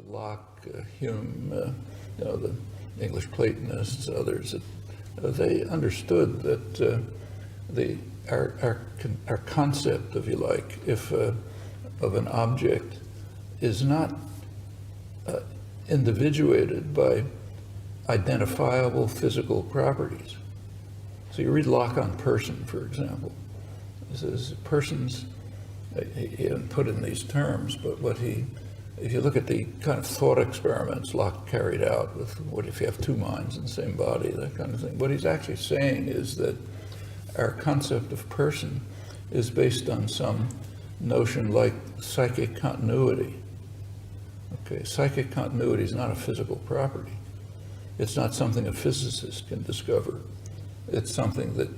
Locke, Hume, the English Platonists, others, they understood that our concept, if you like, of an object is not individuated by identifiable physical properties. So you read Locke on person, for example. He says persons, he didn't put it in these terms, but if you look at the kind of thought experiments Locke carried out with what if you have two minds in the same body, that kind of thing, what he's actually saying is that our concept of person is based on some notion like psychic continuity. Okay, psychic continuity is not a physical property. It's not something a physicist can discover. It's something that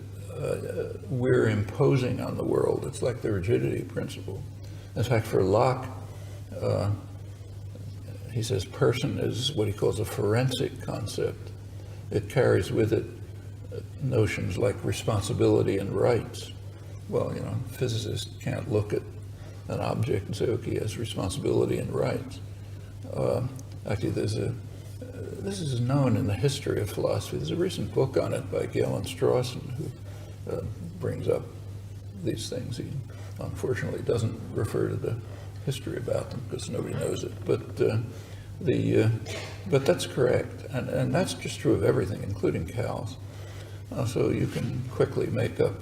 we're imposing on the world. It's like the rigidity principle. In fact, for Locke, he says person is what he calls a forensic concept. It carries with it notions like responsibility and rights. Well, physicists can't look at an object and say, okay, it has responsibility and rights. Actually, this is known in the history of philosophy. There's a recent book on it by Galen Strawson, who brings up these things. He unfortunately doesn't refer to the history about them because nobody knows it. But that's correct, and that's just true of everything, including cows. So you can quickly make up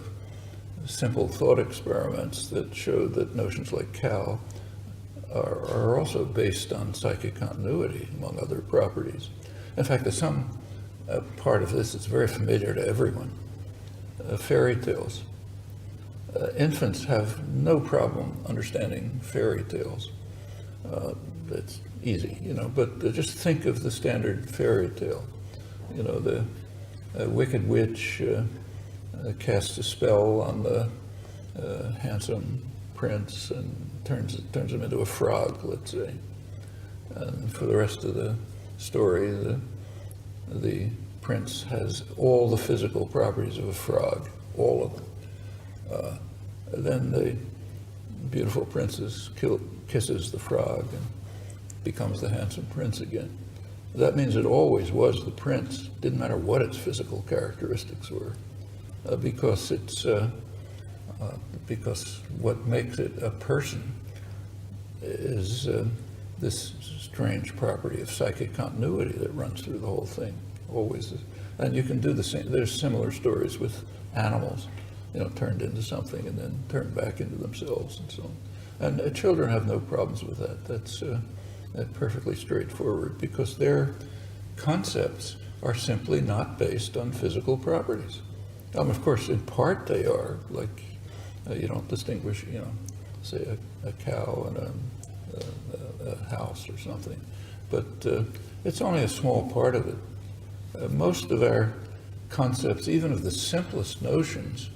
simple thought experiments that show that notions like cow are also based on psychic continuity, among other properties. In fact, there's some part of this that's very familiar to everyone. Fairy tales. Infants have no problem understanding fairy tales. It's easy, but just think of the standard fairy tale. The wicked witch casts a spell on the handsome prince and turns him into a frog, let's say. And for the rest of the story, the prince has all the physical properties of a frog, all of them. Then the beautiful princess kisses the frog and becomes the handsome prince again. That means it always was the prince, didn't matter what its physical characteristics were, because what makes it a person is this strange property of psychic continuity that runs through the whole thing, always. And you can do the same. There's similar stories with animals, turned into something and then turned back into themselves and so on. And children have no problems with that. That's perfectly straightforward because their concepts are simply not based on physical properties. Of course, in part they are, like you don't distinguish, say a cow and a house or something, but it's only a small part of it. Most of our concepts, even of the simplest notions,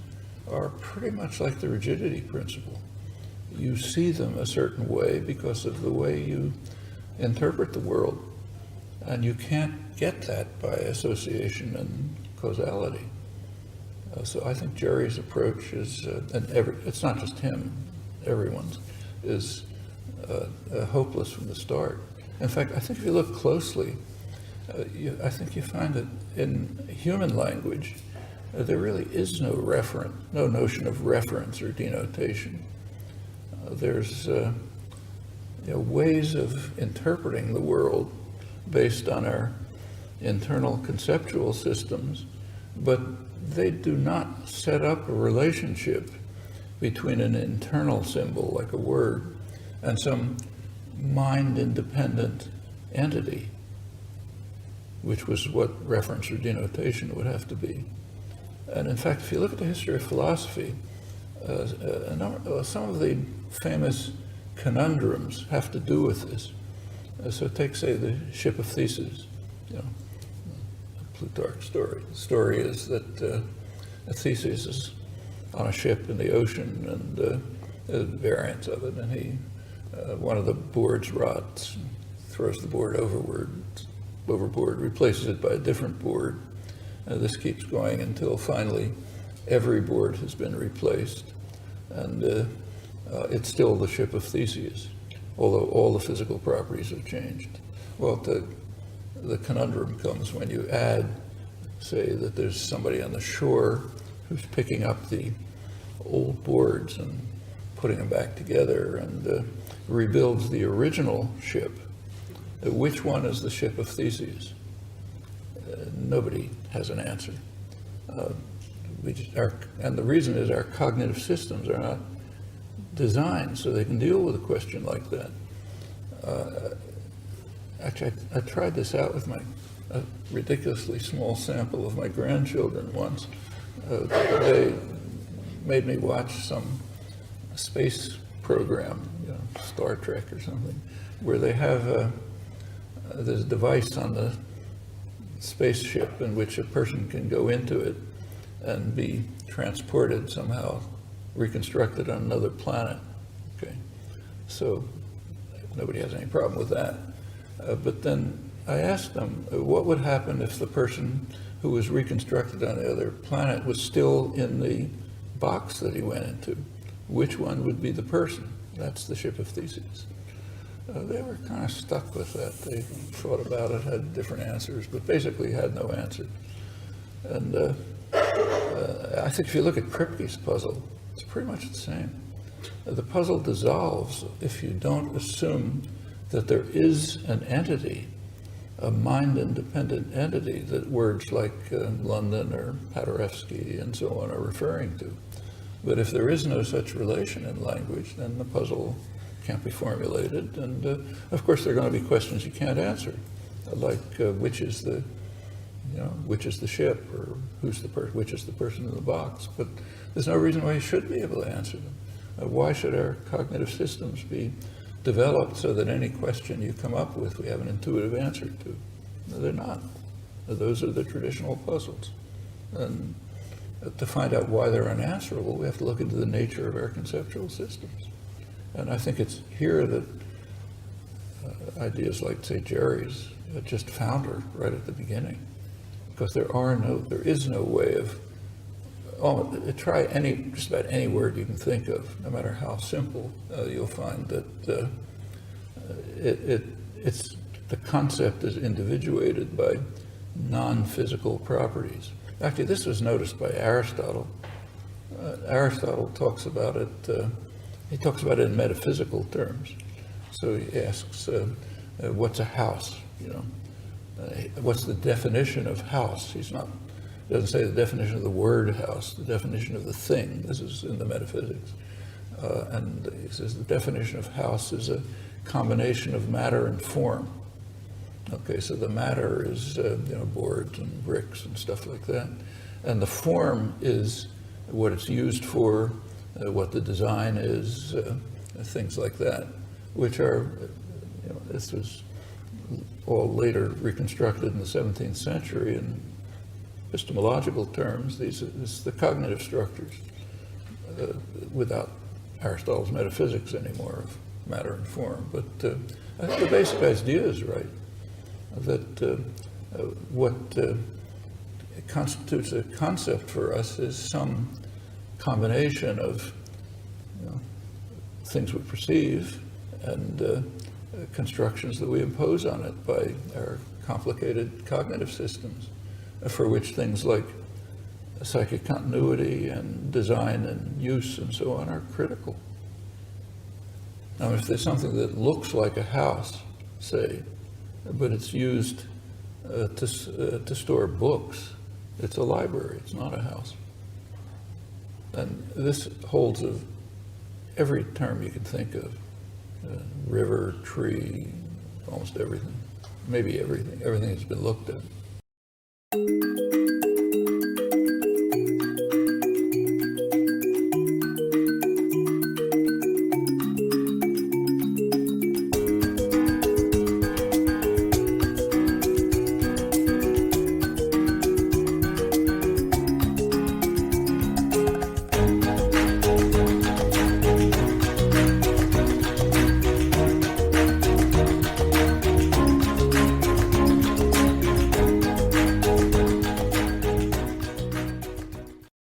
are pretty much like the rigidity principle. You see them a certain way because of the way you interpret the world, and you can't get that by association and causality. So I think Jerry's approach is, it's not just him, everyone's, is hopeless from the start. In fact, I think if you look closely, I think you find that in human language, there really is no notion of reference or denotation. There's ways of interpreting the world based on our internal conceptual systems, but they do not set up a relationship between an internal symbol, like a word, and some mind-independent entity, which was what reference or denotation would have to be. And in fact, if you look at the history of philosophy, some of the famous conundrums have to do with this. So take, say, the ship of Theseus, Plutarch's story. The story is that Theseus is on a ship in the ocean, and there's variants of it, and one of the boards rots, throws the board overboard, replaces it by a different board. This keeps going until finally every board has been replaced, and it's still the ship of Theseus. although all the physical properties have changed. Well, the conundrum comes when you add, say, that there's somebody on the shore who's picking up the old boards and putting them back together and rebuilds the original ship. Which one is the ship of Theseus? Nobody has an answer. And the reason is our cognitive systems are not designed so they can deal with a question like that. Actually, I tried this out with a ridiculously small sample of my grandchildren once. They made me watch some space program, Star Trek or something, where they have this device on the spaceship in which a person can go into it and be transported somehow, reconstructed on another planet. Okay, so nobody has any problem with that. But then I asked them, what would happen if the person who was reconstructed on the other planet was still in the box that he went into? Which one would be the person? That's the ship of Theseus. They were kind of stuck with that. They thought about it, had different answers, but basically had no answer. And I think if you look at Kripke's puzzle, it's pretty much the same. The puzzle dissolves if you don't assume that there is an entity, a mind-independent entity that words like London or Paderewski and so on are referring to. But if there is no such relation in language, then the puzzle can't be formulated. And of course, there are going to be questions you can't answer, like which is the ship, or which is the person in the box. But there's no reason why you should be able to answer them. Why should our cognitive systems be developed so that any question you come up with, we have an intuitive answer to? No, they're not. Those are the traditional puzzles. And to find out why they're unanswerable, we have to look into the nature of our conceptual systems. And I think it's here that ideas like, say, Jerry's just founder right at the beginning, because there is no way of, try just about any word you can think of, no matter how simple, you'll find that the concept is individuated by non-physical properties. Actually, this was noticed by Aristotle. Aristotle talks about it, he talks about it in metaphysical terms. So he asks, what's a house? What's the definition of house? He doesn't say the definition of the word house, the definition of the thing. This is in the metaphysics. And he says the definition of house is a combination of matter and form. Okay, so the matter is boards and bricks and stuff like that. And the form is what it's used for, what the design is, things like that, which are, this was all later reconstructed in the 17th century in epistemological terms. This is the cognitive structures without Aristotle's metaphysics anymore of matter and form. But I think the basic idea is right, that what constitutes a concept for us is some combination of things we perceive and constructions that we impose on it by our complicated cognitive systems, for which things like psychic continuity and design and use and so on are critical. Now, if there's something that looks like a house, say, but it's used to store books, it's a library, it's not a house. And this holds of every term you can think of, river, tree, almost everything, maybe everything has been looked at.